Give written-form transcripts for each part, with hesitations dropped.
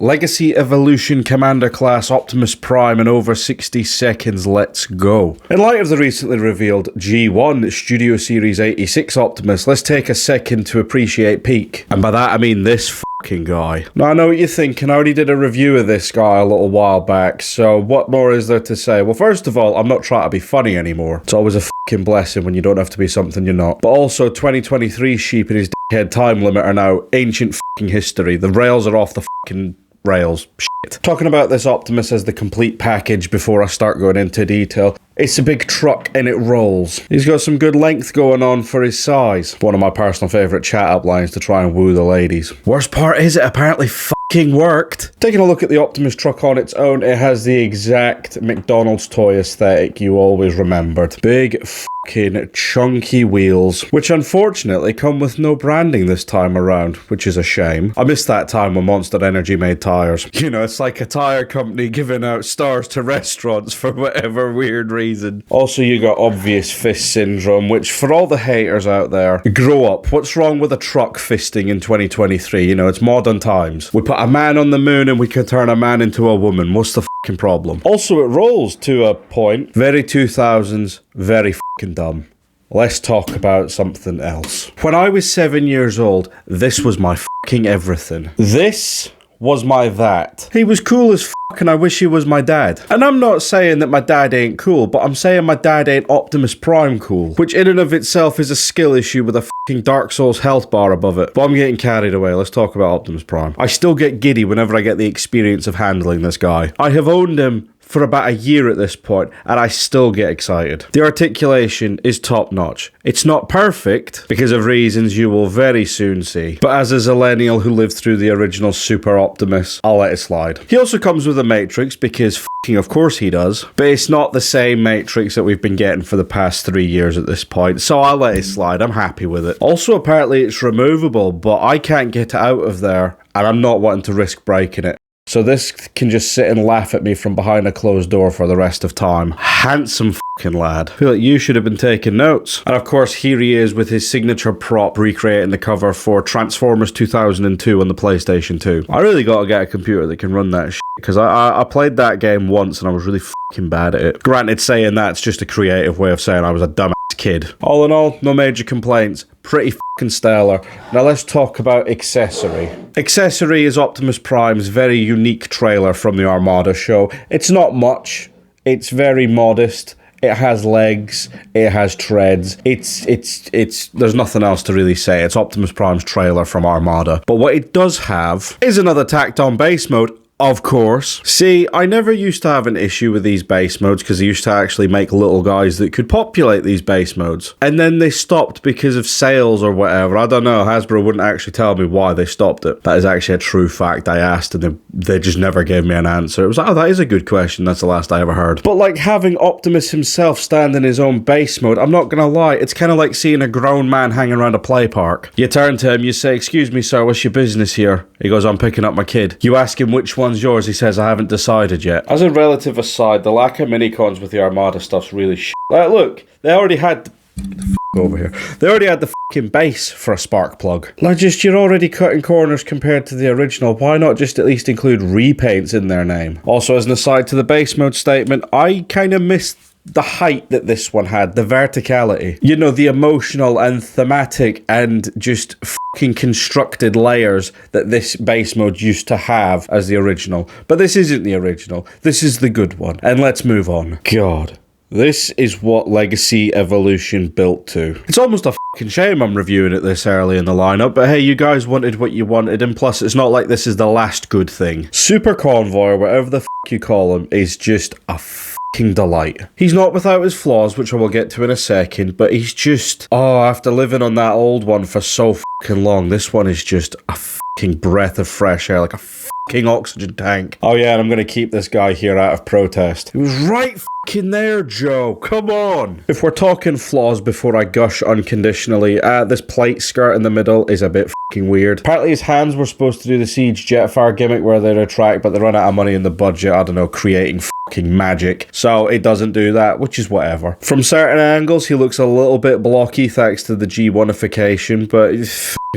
Legacy Evolution Commander Class Optimus Prime in over 60 seconds, let's go. In light of the recently revealed G1 Studio Series 86 Optimus, let's take a second to appreciate Peak. And by that I mean this fucking guy. Now I know what you're thinking, I already did a review of this guy a little while back, so what more is there to say? Well, first of all, I'm not trying to be funny anymore. It's always a fucking blessing when you don't have to be something you're not. But also, 2023 sheep and his dickhead time limit are now ancient fucking history. The rails are off the fucking rails. Shit. Talking about this Optimus as the complete package before I start going into detail. It's a big truck and it rolls. He's got some good length going on for his size. One of my personal favourite chat-up lines to try and woo the ladies. Worst part is it apparently fucking worked. Taking a look at the Optimus truck on its own, it has the exact McDonald's toy aesthetic you always remembered. Big fucking chunky wheels, which unfortunately come with no branding this time around, which is a shame. I miss that time when Monster Energy made tyres. You know, it's like a tyre company giving out stars to restaurants for whatever weird reason. Also, you got obvious fist syndrome, which for all the haters out there, grow up. What's wrong with a truck fisting in 2023? You know, it's modern times. We put a man on the moon and we can turn a man into a woman. What's the fucking problem? Also, it rolls to a point. Very 2000s, very fucking dumb. Let's talk about something else. When I was 7 years old, this was my fucking everything. This was my that. He was cool as fuck and I wish he was my dad. And I'm not saying that my dad ain't cool, but I'm saying my dad ain't Optimus Prime cool, which in and of itself is a skill issue with a fucking Dark Souls health bar above it. But I'm getting carried away. Let's talk about Optimus Prime. I still get giddy whenever I get the experience of handling this guy. I have owned him for about a year at this point, and I still get excited. The articulation is top notch. It's not perfect, because of reasons you will very soon see. But as a zillennial who lived through the original Super Optimus, I'll let it slide. He also comes with a Matrix, because fucking of course he does. But it's not the same Matrix that we've been getting for the past 3 years at this point, so I'll let it slide. I'm happy with it. Also, apparently it's removable, but I can't get it out of there, and I'm not wanting to risk breaking it. So this can just sit and laugh at me from behind a closed door for the rest of time. Handsome fucking lad. I feel like you should have been taking notes. And of course, here he is with his signature prop recreating the cover for Transformers 2002 on the PlayStation 2. I really gotta get a computer that can run that shit, because I played that game once and I was really fucking bad at it. Granted, saying that's just a creative way of saying I was a dumbass kid. All in all, no major complaints. Pretty fucking stellar. Now let's talk about Accessory. Accessory is Optimus Prime's very unique trailer from the Armada show. It's not much. It's very modest. It has legs. It has treads. There's nothing else to really say. It's Optimus Prime's trailer from Armada. But what it does have is another tacked on base mode. Of course. See, I never used to have an issue with these base modes because they used to actually make little guys that could populate these base modes. And then they stopped because of sales or whatever. I don't know. Hasbro wouldn't actually tell me why they stopped it. That is actually a true fact. I asked and they just never gave me an answer. It was like, oh, that is a good question. That's the last I ever heard. But like having Optimus himself stand in his own base mode, I'm not gonna lie, it's kind of like seeing a grown man hanging around a play park. You turn to him, you say, "Excuse me, sir, what's your business here?" He goes, "I'm picking up my kid." You ask him which one's yours, he says, "I haven't decided yet." As a relative aside, the lack of minicons with the Armada stuff's really shit. Like, look, they already had over here. They already had the fucking base for a spark plug. Like, you're already cutting corners compared to the original. Why not just at least include repaints in their name? Also, as an aside to the base mode statement, I kind of missed the height that this one had, the verticality. You know, the emotional and thematic and just fucking constructed layers that this base mode used to have as the original. But this isn't the original. This is the good one. And let's move on. God. This is what Legacy Evolution built to. It's almost a fucking shame I'm reviewing it this early in the lineup, but hey, you guys wanted what you wanted, and plus it's not like this is the last good thing. Super Convoy, or whatever the fuck you call him, is just a fucking delight. He's not without his flaws, which I will get to in a second, but he's just, after living on that old one for so fucking long, this one is just a fucking breath of fresh air, like a fucking oxygen tank. Oh yeah, and I'm gonna keep this guy here out of protest. It was right fucking there, Joe. Come on. If we're talking flaws before I gush unconditionally, this plate skirt in the middle is a bit fucking weird. Apparently his hands were supposed to do the Siege Jetfire gimmick where they retract, but they run out of money in the budget, I don't know, creating fucking magic. So it doesn't do that, which is whatever. From certain angles, he looks a little bit blocky thanks to the G1ification, but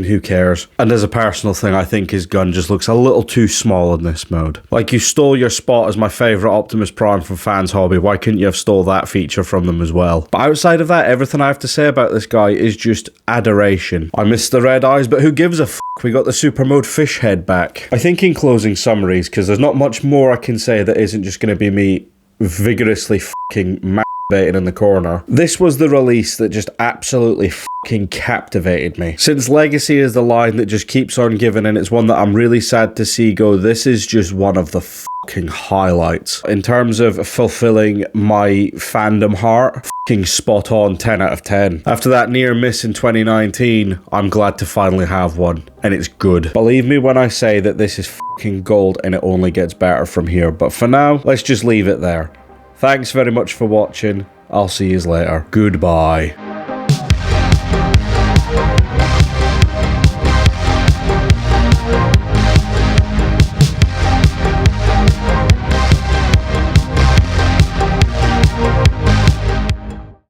who cares? And as a personal thing, I think his gun just looks a little too small in this mode. Like, you stole your spot as my favourite Optimus Prime from Fans Hobby. Why couldn't you have stole that feature from them as well? But outside of that, everything I have to say about this guy is just adoration. I miss the red eyes, but who gives a f***? We got the super mode fish head back. I think in closing summaries, because there's not much more I can say that isn't just going to be me vigorously fucking masturbating in the corner. This was the release that just absolutely fucking captivated me. Since Legacy is the line that just keeps on giving, and it's one that I'm really sad to see go, this is just one of the fucking highlights. In terms of fulfilling my fandom heart, fucking spot on, 10 out of 10. After that near miss in 2019, I'm glad to finally have one, and it's good. Believe me when I say that this is fucking gold and it only gets better from here, but for now, let's just leave it there. Thanks very much for watching. I'll see you later. Goodbye.